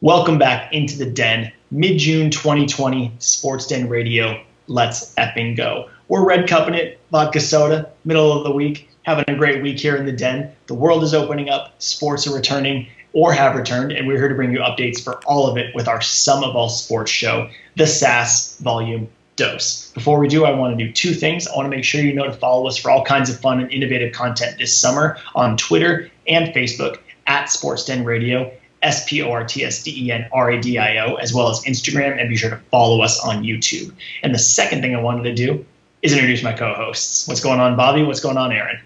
Welcome back into the Den. Mid-June 2020, Sports Den Radio. Let's effing go. We're red cupping it, vodka soda, middle of the week, having a great week here in the Den. The world is opening up, sports are returning or have returned, and we're here to bring you updates for all of it with our Sum of All Sports show, the SAS Volume Dose. Before we do, I want to do two things. I want to make sure you know to follow us for all kinds of fun and innovative content this summer on Twitter and Facebook at Sports Den Radio, SportsDenRadio, as well as Instagram, and be sure to follow us on YouTube. And the second thing I wanted to do is introduce my co-hosts. What's going on, Bobby? What's going on, Aaron?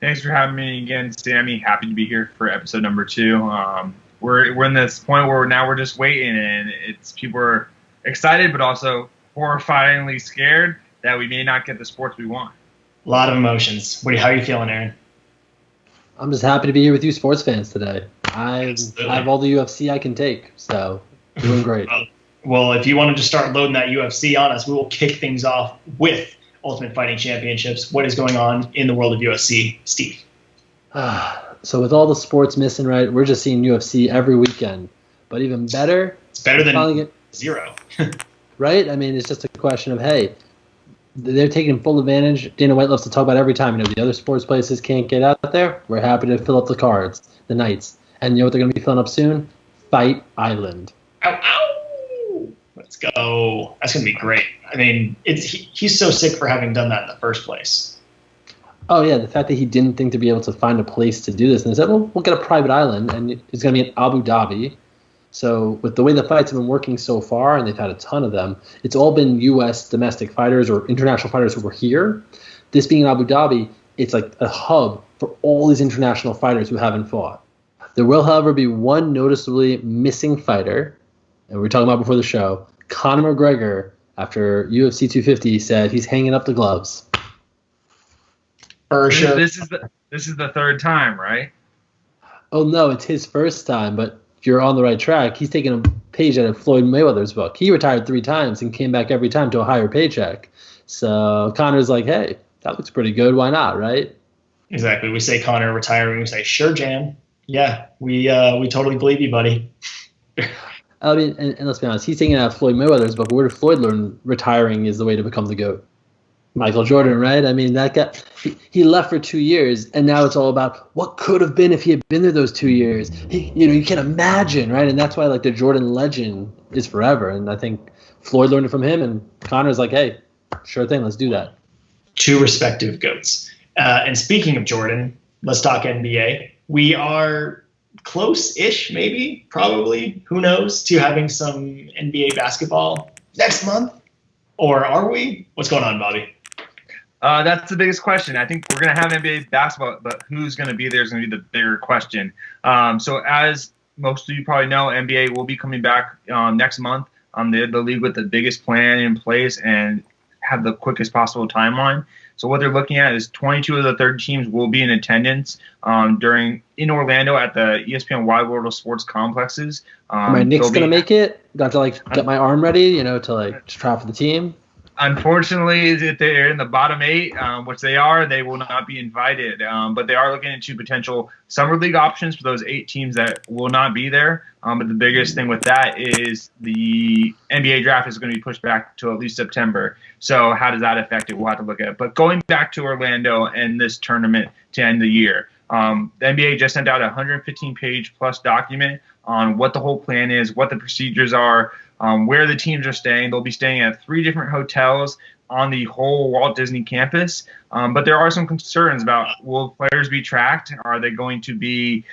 Thanks for having me again, Sammy. Happy to be here for episode number 2. We're in this point where now we're just waiting, and people are excited, but also horrifyingly scared that we may not get the sports we want. A lot of emotions. How are you feeling, Aaron? I'm just happy to be here with you sports fans today. I have all the UFC I can take, so doing great. Well, if you want to just start loading that UFC on us, we will kick things off with Ultimate Fighting Championships. What is going on in the world of UFC, Steve? So with all the sports missing, right, we're just seeing UFC every weekend. But even better, it's better than zero. Right? I mean, it's just a question of, hey, they're taking full advantage. Dana White loves to talk about every time, the other sports places can't get out there. We're happy to fill up the cards, the nights. And you know what they're going to be filling up soon? Fight Island. Ow, ow! Let's go. That's going to be great. I mean, he's so sick for having done that in the first place. Oh, yeah, the fact that he didn't think to be able to find a place to do this. And they said, well, we'll get a private island, and it's going to be in Abu Dhabi. So with the way the fights have been working so far, and they've had a ton of them, it's all been U.S. domestic fighters or international fighters who were here. This being in Abu Dhabi, it's like a hub for all these international fighters who haven't fought. There will, however, be one noticeably missing fighter, and we were talking about before the show. Conor McGregor, after UFC 250, said he's hanging up the gloves. For sure. This is the third time, right? Oh, no, it's his first time, but you're on the right track. He's taking a page out of Floyd Mayweather's book. He retired 3 times and came back every time to a higher paycheck. So Conor's like, hey, that looks pretty good. Why not, right? Exactly. We say Conor retiring. We say, sure, Jan. Yeah, we totally believe you, buddy. I mean, and let's be honest, he's taking out Floyd Mayweather's book. Where did Floyd learn retiring is the way to become the GOAT? Michael Jordan, right? I mean, that guy, he left for 2 years, and now it's all about what could have been if he had been there those 2 years. You can imagine, right? And that's why, like, the Jordan legend is forever. And I think Floyd learned it from him, and Conor's like, hey, sure thing, let's do that. 2 respective GOATs. And speaking of Jordan, let's talk NBA. We are close-ish, maybe, probably, who knows, to having some NBA basketball next month. Or are we? What's going on, Bobby? That's the biggest question. I think we're going to have NBA basketball, but who's going to be there is going to be the bigger question. So as most of you probably know, NBA will be coming back next month. They're the league with the biggest plan in place and have the quickest possible timeline. So what they're looking at is 22 of the 30 teams will be in attendance in Orlando at the ESPN Wide World of Sports complexes. Are my Knicks going to make it? Got to get my arm ready, to try for the team? Unfortunately, if they're in the bottom 8, which they are, they will not be invited. But they are looking into potential summer league options for those 8 teams that will not be there. But the biggest thing with that is the NBA draft is going to be pushed back to at least September. So how does that affect it? We'll have to look at it. But going back to Orlando and this tournament to end the year, the NBA just sent out a 115-page plus document on what the whole plan is, what the procedures are, where the teams are staying. They'll be staying at 3 different hotels on the whole Walt Disney campus. But there are some concerns about, will players be tracked? Are they going to be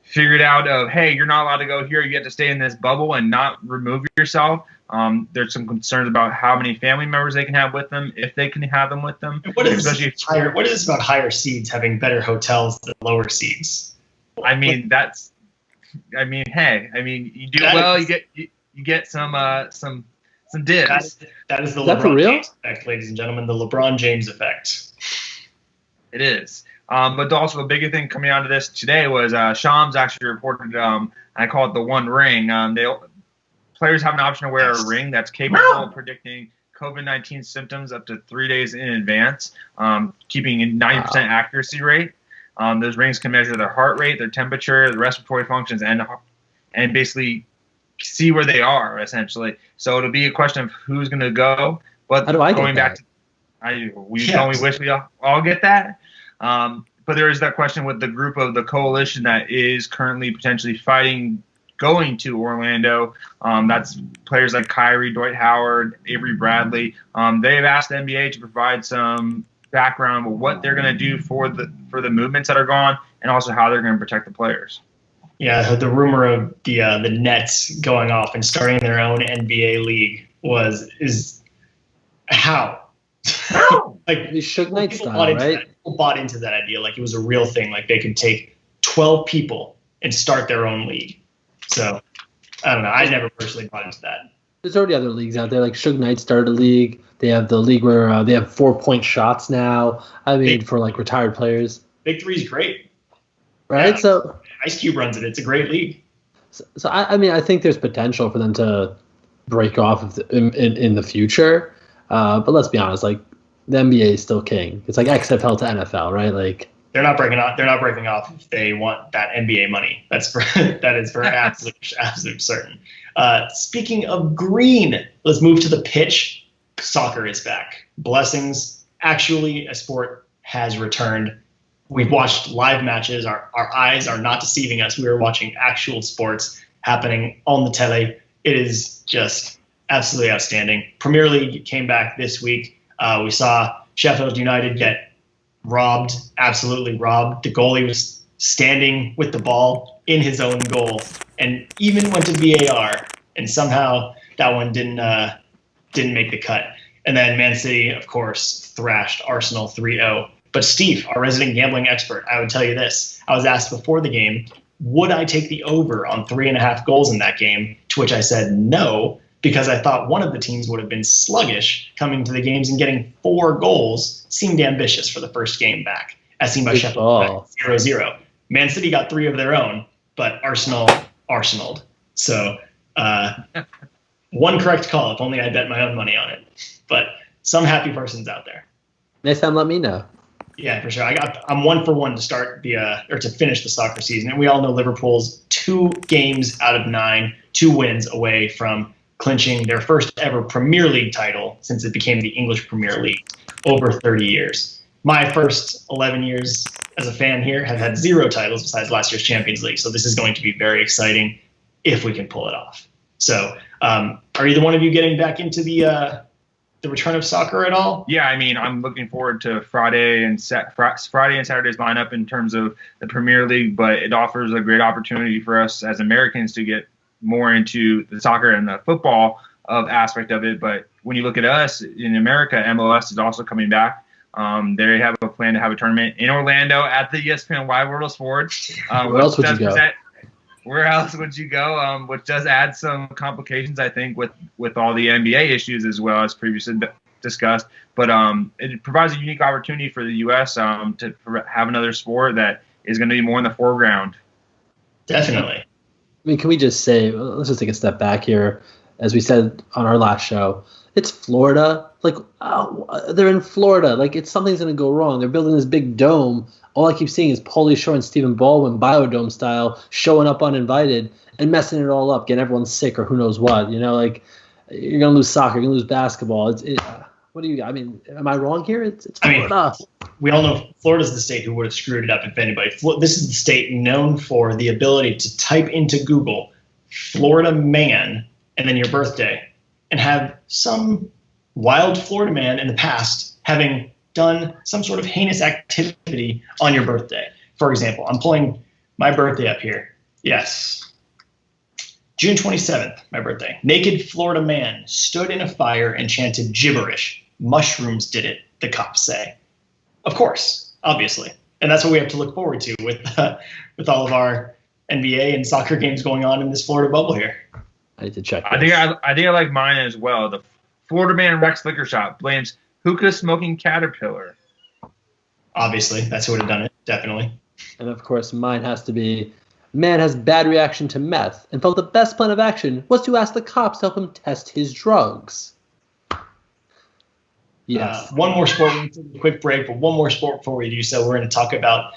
figured out of, hey, you're not allowed to go here. You have to stay in this bubble and not remove yourself. There's some concerns about how many family members they can have with them, if they can have them with them. What is this about higher seeds having better hotels than lower seeds? Hey, you do well, you get some dibs. That is the Is that for LeBron real? James effect, ladies and gentlemen, the LeBron James effect. It is. But also the bigger thing coming out of this today was Shams actually reported, I call it the one ring. Players have an option to wear a ring that's capable of predicting COVID-19 symptoms up to 3 days in advance, keeping a 90% accuracy rate. Those rings can measure their heart rate, their temperature, the respiratory functions, and and basically see where they are essentially. So it'll be a question of who's going to go. But how do I going get back that? We only wish we all get that. But there is that question with the group of the coalition that is currently potentially fighting going to Orlando. That's players like Kyrie, Dwight Howard, Avery Bradley. They've asked the NBA to provide some background on what they're going to do for the movements that are gone, and also how they're going to protect the players. Yeah, I heard the rumor of the Nets going off and starting their own NBA league is how. Like the Suge Knight style, right? People bought into that idea like it was a real thing. Like they could take 12 people and start their own league. So I don't know. I never personally bought into that. There's already other leagues out there. Like Suge Knight started a league. They have the league where they have 4-point shots now. I mean, for like retired players. Big Three is great. Right? Yeah. So Ice Cube runs it. It's a great league. So I mean, I think there's potential for them to break off in the future. But let's be honest, like the NBA is still king. It's like XFL to NFL, right? Like they're not breaking off. They're not breaking off if they want that NBA money. That is for absolute certain. Speaking of green, let's move to the pitch. Soccer is back. Blessings. Actually, a sport has returned. We've watched live matches. Our eyes are not deceiving us. We are watching actual sports happening on the tele. It is just absolutely outstanding. Premier League came back this week. We saw Sheffield United get robbed, absolutely robbed. The goalie was standing with the ball in his own goal and even went to VAR, and somehow that one didn't make the cut. And then Man City, of course, thrashed Arsenal 3-0. But Steve, our resident gambling expert, I would tell you this. I was asked before the game, would I take the over on 3.5 goals in that game? To which I said no, because I thought one of the teams would have been sluggish coming to the games, and getting 4 goals seemed ambitious for the first game back, as seen by Sheffield 0-0. Man City got 3 of their own, but Arsenal'd. So one correct call, if only I bet my own money on it. But some happy persons out there. Next time, let me know. Yeah, for sure. I'm 1 for 1 to start to finish the soccer season, and we all know Liverpool's 2 games out of 9, 2 wins away from clinching their first ever Premier League title since it became the English Premier League over 30 years. My first 11 years as a fan here have had 0 titles besides last year's Champions League, so this is going to be very exciting if we can pull it off. So, are either one of you getting back into the return of soccer at all? Yeah, I mean, I'm looking forward to Friday and Saturday's lineup in terms of the Premier League, but it offers a great opportunity for us as Americans to get more into the soccer and the football aspect of it. But when you look at us in America, MLS is also coming back. They have a plan to have a tournament in Orlando at the ESPN Wide World of Sports. Where else would you go? Where else would you go? Which does add some complications, I think, with all the NBA issues as well as previously discussed. But it provides a unique opportunity for the U.S. To have another sport that is going to be more in the foreground. Definitely. I mean, can we just say, let's just take a step back here. As we said on our last show, it's Florida. Like, they're in Florida. Like, something's going to go wrong. They're building this big dome. All I keep seeing is Paulie Shore and Stephen Baldwin, Biodome style, showing up uninvited and messing it all up, getting everyone sick or who knows what. You know, like, you're going to lose soccer, you're going to lose basketball. What do you? I mean, am I wrong here? It's Florida. We all know Florida's the state who would have screwed it up if anybody. This is the state known for the ability to type into Google Florida man and then your birthday and have some wild Florida man in the past having done some sort of heinous activity on your birthday. For example, I'm pulling my birthday up here. Yes. June 27th, my birthday. Naked Florida man stood in a fire and chanted gibberish. Mushrooms did it, the cops say. Of course, obviously. And that's what we have to look forward to with all of our NBA and soccer games going on in this Florida bubble here. I need to check this. I think I like mine as well. The Florida man Rex Liquor Shop blames hookah smoking caterpillar. Obviously, that's who would have done it, definitely. And of course, mine has to be, man has bad reaction to meth and felt the best plan of action was to ask the cops to help him test his drugs. Yes. One more sport. We're going to take a quick break, but one more sport before we do so. We're going to talk about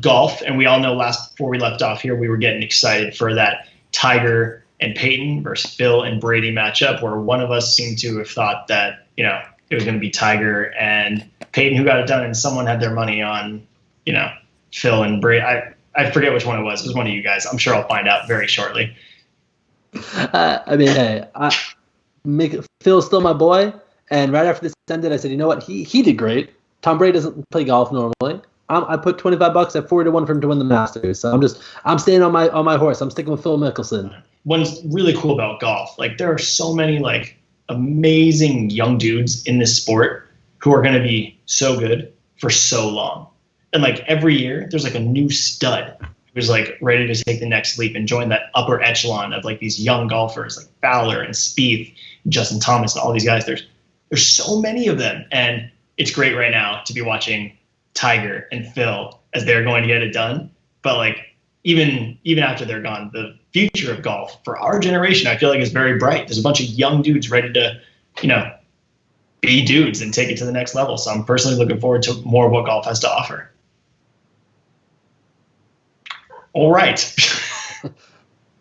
golf. And we all know before we left off here, we were getting excited for that Tiger and Peyton versus Phil and Brady matchup, where one of us seemed to have thought that, it was going to be Tiger and Peyton who got it done, and someone had their money on, Phil and Brady. I forget which one it was. It was one of you guys. I'm sure I'll find out very shortly. Phil's still my boy, and right after this ended, I said, you know what? He did great. Tom Brady doesn't play golf normally. I put $25 at 40-1 for him to win the Masters. So I'm staying on my horse. I'm sticking with Phil Mickelson. What's really cool about golf, like there are so many like amazing young dudes in this sport who are going to be so good for so long. And like every year there's like a new stud who's like ready to take the next leap and join that upper echelon of like these young golfers like Fowler and Spieth, Justin Thomas, and all these guys. There's so many of them. And it's great right now to be watching Tiger and Phil as they're going to get it done. But like even after they're gone, the future of golf for our generation, I feel like, is very bright. There's a bunch of young dudes ready to, be dudes and take it to the next level. So I'm personally looking forward to more of what golf has to offer. All right.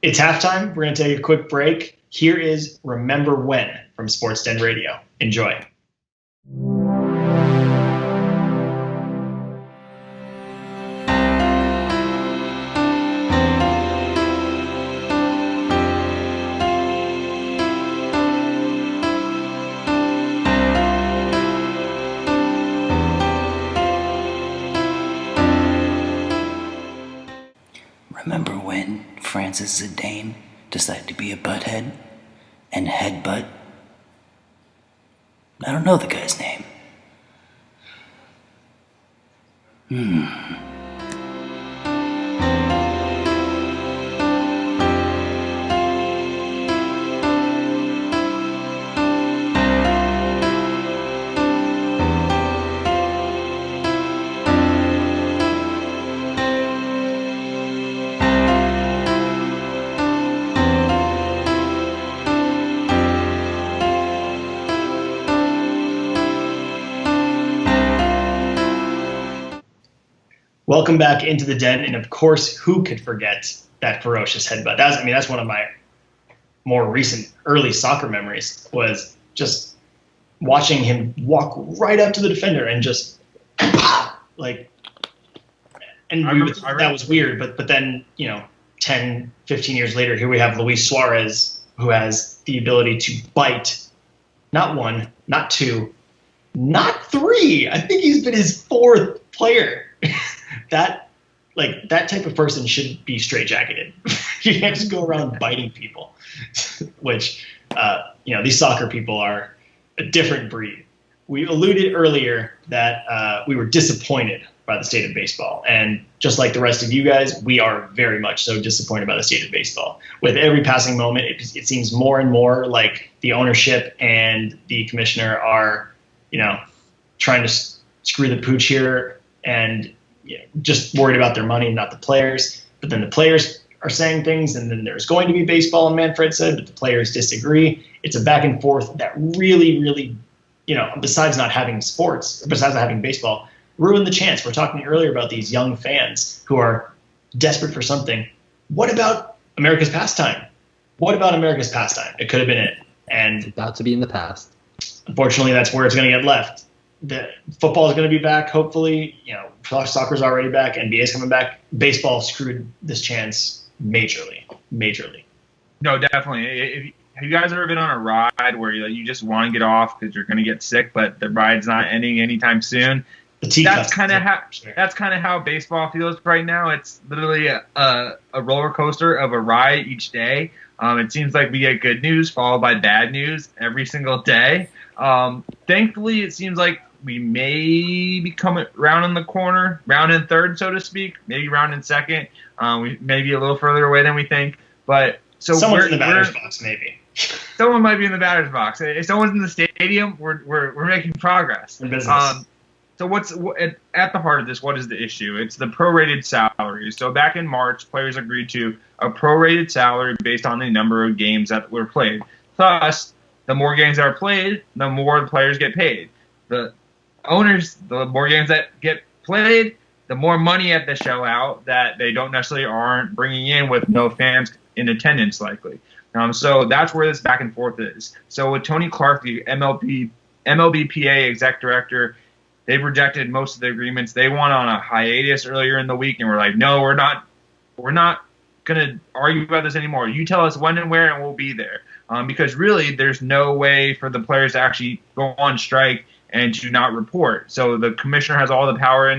It's halftime. We're going to take a quick break. Here is Remember When from Sports Den Radio. Enjoy. Remember when Francis Zidane decided to be a butthead and headbutt? I don't know the guy's name. Welcome back into the den, and of course, who could forget that ferocious headbutt? That's one of my more recent early soccer memories, was just watching him walk right up to the defender and just like, and that was weird. But then 10, 15 years later, here we have Luis Suarez, who has the ability to bite not one, not two, not three. I think he's been his fourth player. That type of person should be straitjacketed. You can't just go around biting people, which, these soccer people are a different breed. We alluded earlier that we were disappointed by the state of baseball. And just like the rest of you guys, we are very much so disappointed by the state of baseball. With every passing moment, it seems more and more like the ownership and the commissioner are, trying to screw the pooch here and just worried about their money and not the players. But then the players are saying things, and then there's going to be baseball, and Manfred said, but the players disagree. It's a back and forth that really, really, besides not having sports, besides not having baseball, ruined the chance. We're talking earlier about these young fans who are desperate for something. What about America's pastime? It could have been it. And it's about to be in the past. Unfortunately, that's where it's going to get left. The football is going to be back, hopefully. Soccer's already back. NBA is coming back. Baseball screwed this chance majorly. No, definitely. Have you guys ever been on a ride where you just want to get off because you're going to get sick, but the ride's not ending anytime soon? That's kind of how baseball feels right now. It's literally a roller coaster of a ride each day. It seems like we get good news followed by bad news every single day. Thankfully, it seems like we may be coming round in the corner, round in third, so to speak, maybe round in second. We may be a little further away than we think. But so someone's in the batter's box, maybe. Someone might be in the batter's box. If someone's in the stadium, we're making progress. In business. So what's at the heart of this? What is the issue? It's the prorated salary. So back in March, players agreed to a prorated salary based on the number of games that were played. Thus, the more games that are played, the more the players get paid. The owners, the more games that get played, the more money at the shell out that they don't necessarily aren't bringing in with no fans in attendance likely. So that's where this back and forth is. So with Tony Clark, the MLBPA exec director, they've rejected most of the agreements. They went on a hiatus earlier in the week, and we're like, no, we're not going to argue about this anymore. You tell us when and where, and we'll be there. Because really, there's no way for the players to actually go on strike and to not report. So the commissioner has all the power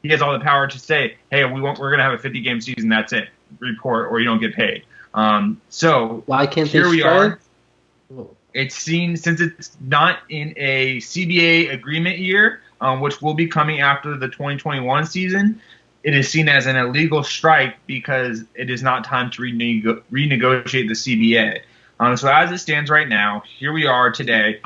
he has all the power to say, hey, we're going to have a 50-game season. That's it. Report, or you don't get paid. So why can't here they we strike? are. It's seen, since it's not in a CBA agreement year, which will be coming after the 2021 season, it is seen as an illegal strike because it is not time to renegotiate the CBA. So as it stands right now, here we are today.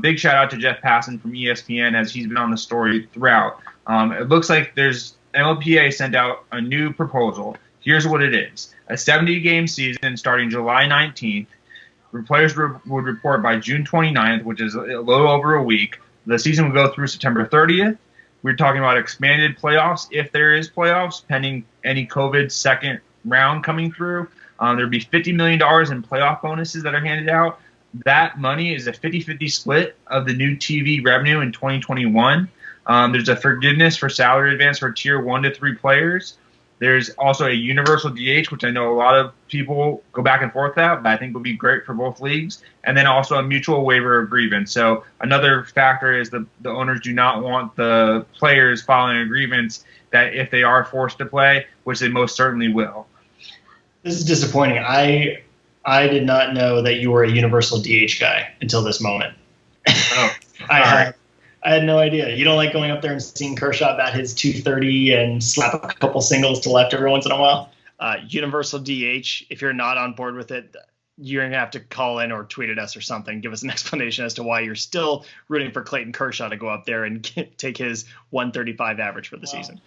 Big shout out to Jeff Passan from ESPN, as he's been on the story throughout. It looks like MLPA sent out a new proposal. Here's what it is. A 70-game season starting July 19th. The players would report by June 29th, which is a little over a week. The season would go through September 30th. We're talking about expanded playoffs, if there is playoffs, pending any COVID second round coming through. There'd be $50 million in playoff bonuses that are handed out. That money is a 50-50 split of the new TV revenue in 2021. There's a forgiveness for salary advance for tier 1 to 3 players. There's also a universal DH, which I know a lot of people go back and forth at, but I think would be great for both leagues. And then also a mutual waiver of grievance. So another factor is the owners do not want the players filing a grievance that if they are forced to play, which they most certainly will. This is disappointing. I did not know that you were a universal DH guy until this moment. Oh, I had no idea. You don't like going up there and seeing Kershaw bat his .230 and slap a couple singles to left every once in a while? Universal DH, if you're not on board with it, you're going to have to call in or tweet at us or something. Give us an explanation as to why you're still rooting for Clayton Kershaw to go up there and take his 135 average for the season.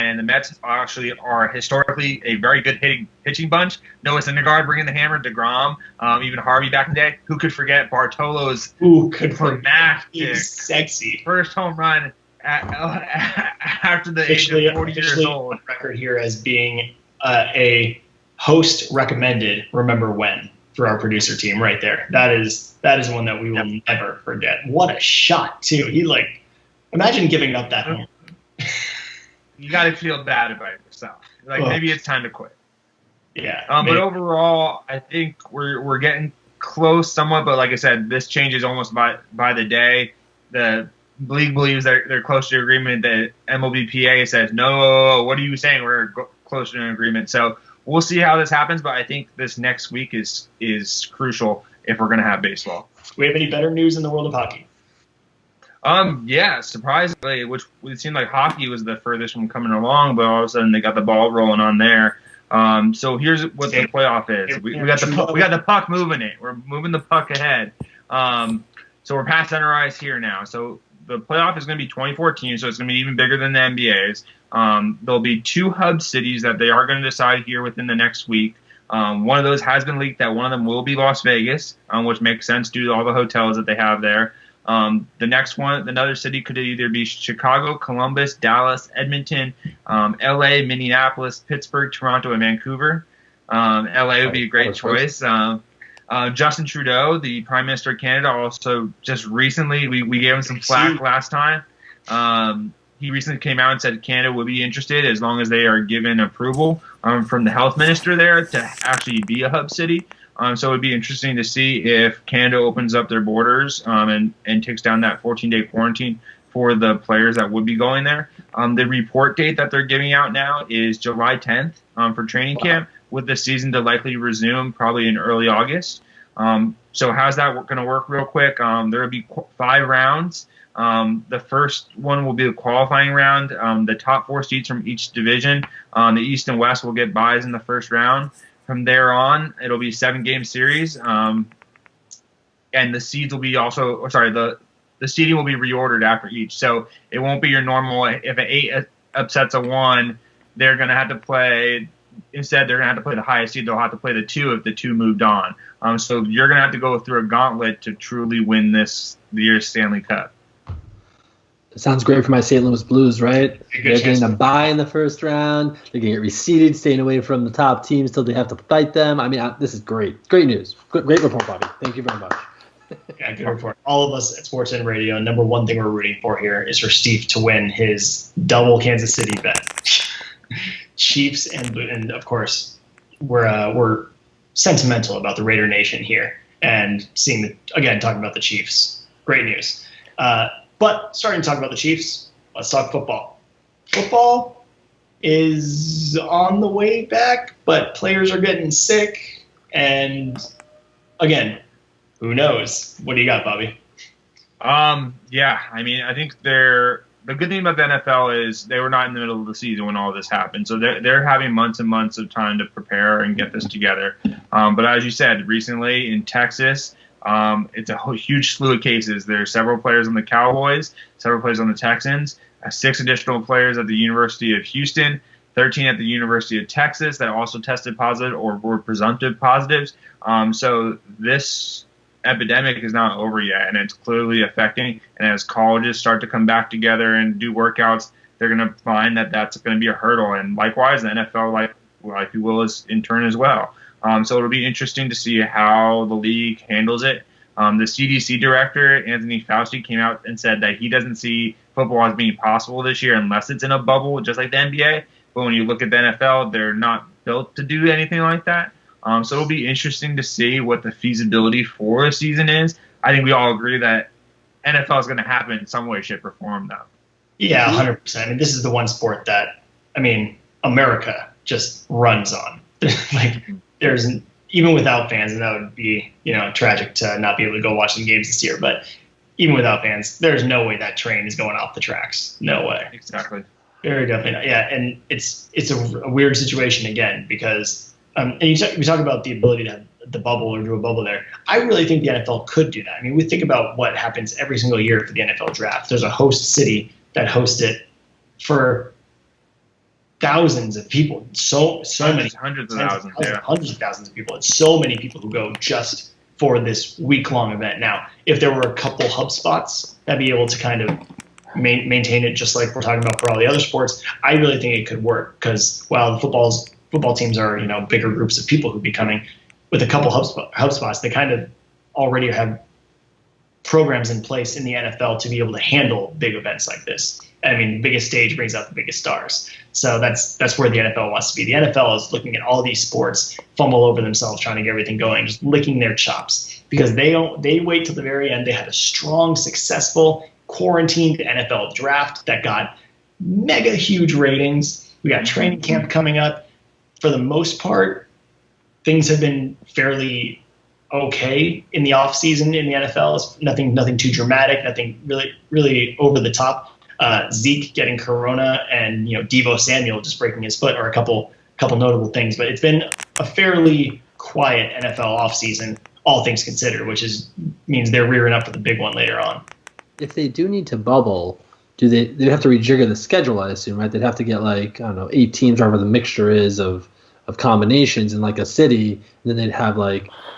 And the Mets actually are historically a very good pitching bunch. Noah Syndergaard bringing the hammer, DeGrom, even Harvey back in the day. Who could forget Bartolo's climactic sexy first home run after the age of 40 years old? On record here as being a host recommended Remember When for our producer team right there. That is one that we will never forget. What a shot, too. He imagine giving up that home. You got to feel bad about yourself. Maybe it's time to quit. Yeah. But overall, I think we're getting close somewhat. But like I said, this changes almost by the day. The league believes that they're close to agreement. The MLBPA says, no, what are you saying? We're close to an agreement. So we'll see how this happens. But I think this next week is crucial if we're going to have baseball. Do we have any better news in the world of hockey? Yeah, surprisingly, which it seemed like hockey was the furthest from coming along, but all of a sudden they got the ball rolling on there. So here's what the playoff is. We got the puck moving it. We're moving the puck ahead. So we're past center ice here now. So the playoff is going to be 24 teams, so it's going to be even bigger than the NBA's. There'll be 2 hub cities that they are going to decide here within the next week. One of those has been leaked that one of them will be Las Vegas, which makes sense due to all the hotels that they have there. The next one, another city could either be Chicago, Columbus, Dallas, Edmonton, LA, Minneapolis, Pittsburgh, Toronto, and Vancouver. LA would be a great choice. Justin Trudeau, the Prime Minister of Canada, also just recently, we gave him some flack last time. He recently came out and said Canada would be interested as long as they are given approval from the health minister there to actually be a hub city. So it would be interesting to see if Canada opens up their borders and takes down that 14-day quarantine for the players that would be going there. The report date that they're giving out now is July 10th for training camp, with the season to likely resume probably in early August. So how's that going to work real quick? There will be 5 rounds. The first one will be the qualifying round. The top 4 seeds from each division, the East and West, will get byes in the first round. From there on, it'll be 7-game series, and the seeds will be the seeding will be reordered after each. So it won't be your normal. If an 8 upsets a 1, they're going to have to play. Instead, they're going to have to play the highest seed. They'll have to play the 2 if the 2 moved on. So you're going to have to go through a gauntlet to truly win the year's Stanley Cup. It sounds great for my St. Louis Blues, right? They're getting a bye in the first round. They're going to get reseeded, staying away from the top teams till they have to fight them. I mean, this is great. Great news. Great report, Bobby. Thank you very much. Yeah, good report. All of us at Sports and Radio, number one thing we're rooting for here is for Steve to win his double Kansas City bet. Chiefs and of course, we're sentimental about the Raider Nation here and talking about the Chiefs. Great news. But starting to talk about the Chiefs, let's talk football. Football is on the way back, but players are getting sick. And again, who knows? What do you got, Bobby? Yeah, I mean, I think the good thing about the NFL is they were not in the middle of the season when all this happened. So they're having months and months of time to prepare and get this together. But as you said, recently in Texas, it's a huge slew of cases. There are several players on the Cowboys, several players on the Texans, 6 additional players at the University of Houston, 13 at the University of Texas that also tested positive or were presumptive positives. So this epidemic is not over yet, and it's clearly affecting. And as colleges start to come back together and do workouts, they're going to find that that's going to be a hurdle. And likewise, the NFL, like you will, is in turn as well. So it'll be interesting to see how the league handles it. The CDC director, Anthony Fauci, came out and said that he doesn't see football as being possible this year unless it's in a bubble, just like the NBA. But when you look at the NFL, they're not built to do anything like that. So it'll be interesting to see what the feasibility for a season is. I think we all agree that NFL is going to happen in some way, shape, or form, though. Yeah, 100%. I mean, this is the one sport that, America just runs on. There's even without fans, and that would be, tragic to not be able to go watch some games this year. But even without fans, there's no way that train is going off the tracks. No way. Exactly. Very definitely not. Yeah, and it's a weird situation again because, and we talk about the ability to have the bubble or do a bubble there. I really think the NFL could do that. I mean, we think about what happens every single year for the NFL draft. There's a host city that hosts it for thousands of people, so many hundreds of thousands of people. It's so many people who go just for this week-long event. Now, if there were a couple hub spots that'd be able to kind of maintain it, just like we're talking about for all the other sports, I really think it could work because while the football teams are bigger groups of people who'd be coming, with a couple hub spots, they kind of already have programs in place in the NFL to be able to handle big events like this. I mean, the biggest stage brings out the biggest stars. So that's where the NFL wants to be. The NFL is looking at all these sports, fumble over themselves, trying to get everything going, just licking their chops because they wait till the very end. They had a strong, successful, quarantined NFL draft that got mega huge ratings. We got training camp coming up. For the most part, things have been fairly okay in the off season in the NFL. It's nothing too dramatic, nothing really over the top. Zeke getting corona and Deebo Samuel just breaking his foot are a couple notable things, but it's been a fairly quiet NFL offseason, all things considered, which means they're rearing up for the big one later on. If they do need to bubble, they have to rejigger the schedule, I assume, right? They'd have to get 8 teams, whatever the mixture is of combinations in a city, and then they'd have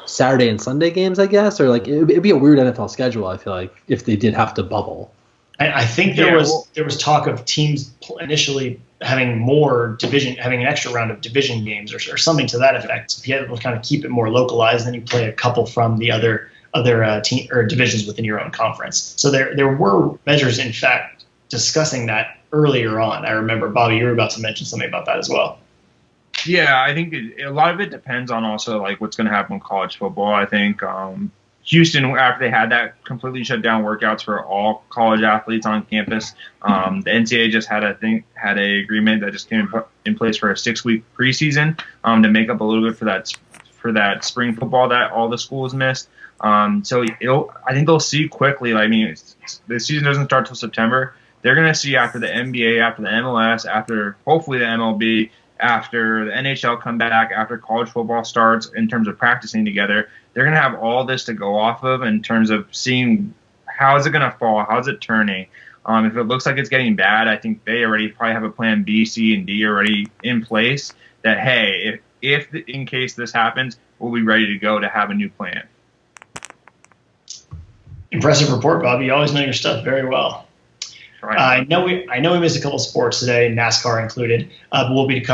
Saturday and Sunday games, I guess, or it'd be a weird NFL schedule, I feel like, if they did have to bubble. I think there was talk of teams initially having having an extra round of division games or something to that effect. If you had to kind of keep it more localized, then you play a couple from the other team or divisions within your own conference. So there were measures, in fact, discussing that earlier on. I remember, Bobby, you were about to mention something about that as well. Yeah, I think a lot of it depends on also what's going to happen with college football. I think Houston, after they had that completely shut down workouts for all college athletes on campus, the NCAA just had a agreement that just came in place for a 6-week preseason to make up a little bit for that spring football that all the schools missed. So I think they'll see quickly. The season doesn't start till September. They're going to see after the NBA, after the MLS, after hopefully the MLB, after the NHL come back, after college football starts, in terms of practicing together, they're going to have all this to go off of in terms of seeing how is it going to fall, how is it turning. If it looks like it's getting bad, I think they already probably have a plan B, C, and D already in place that, hey, if in case this happens, we'll be ready to go to have a new plan. Impressive report, Bobby. You always know your stuff very well. Right. I know we missed a couple sports today, NASCAR included. But we'll be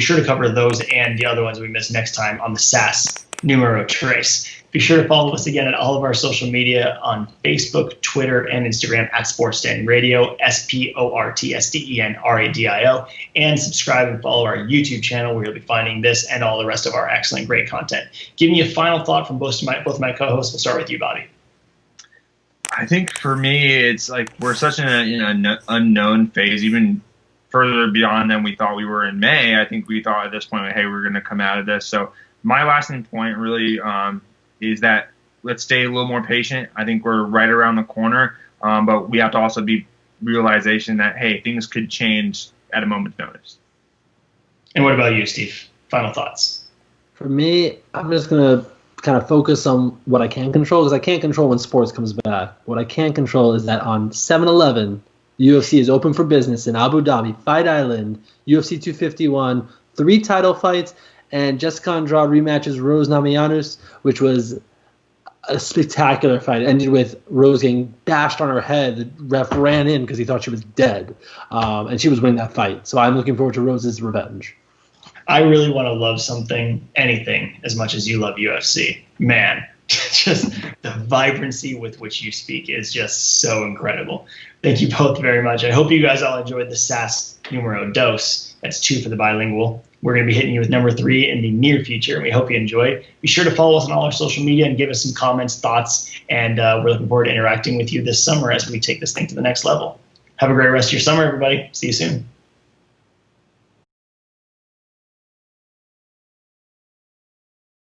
sure to cover those and the other ones we missed next time on the SAS Numero Trace. Be sure to follow us again at all of our social media on Facebook, Twitter, and Instagram at SportsDen Radio, SportsDenRadio, and subscribe and follow our YouTube channel where you'll be finding this and all the rest of our excellent, great content. Give me a final thought from both my co-hosts. We'll start with you, Bobby. I think for me, it's like we're such in an unknown phase, even further beyond than we thought we were in May. I think we thought at this point, hey, we're going to come out of this. So my lasting point really is that let's stay a little more patient. I think we're right around the corner, but we have to also be realization that, hey, things could change at a moment's notice. And what about you, Steve? Final thoughts? For me, I'm just going to kind of focus on what I can control, because I can't control when sports comes back. What I can control is that on 7/11, the UFC is open for business in Abu Dhabi, Fight Island, UFC 251, 3 title fights, and Jessica Andrade rematches Rose Namajunas, which was a spectacular fight. It ended with Rose getting bashed on her head. The ref ran in because he thought she was dead, and she was winning that fight. So I'm looking forward to Rose's revenge. I really want to love anything, as much as you love UFC. Man, just the vibrancy with which you speak is just so incredible. Thank you both very much. I hope you guys all enjoyed the SAS Numero Dos. That's 2 for the bilingual. We're going to be hitting you with number 3 in the near future, and we hope you enjoy. Be sure to follow us on all our social media and give us some comments, thoughts, and we're looking forward to interacting with you this summer as we take this thing to the next level. Have a great rest of your summer, everybody. See you soon.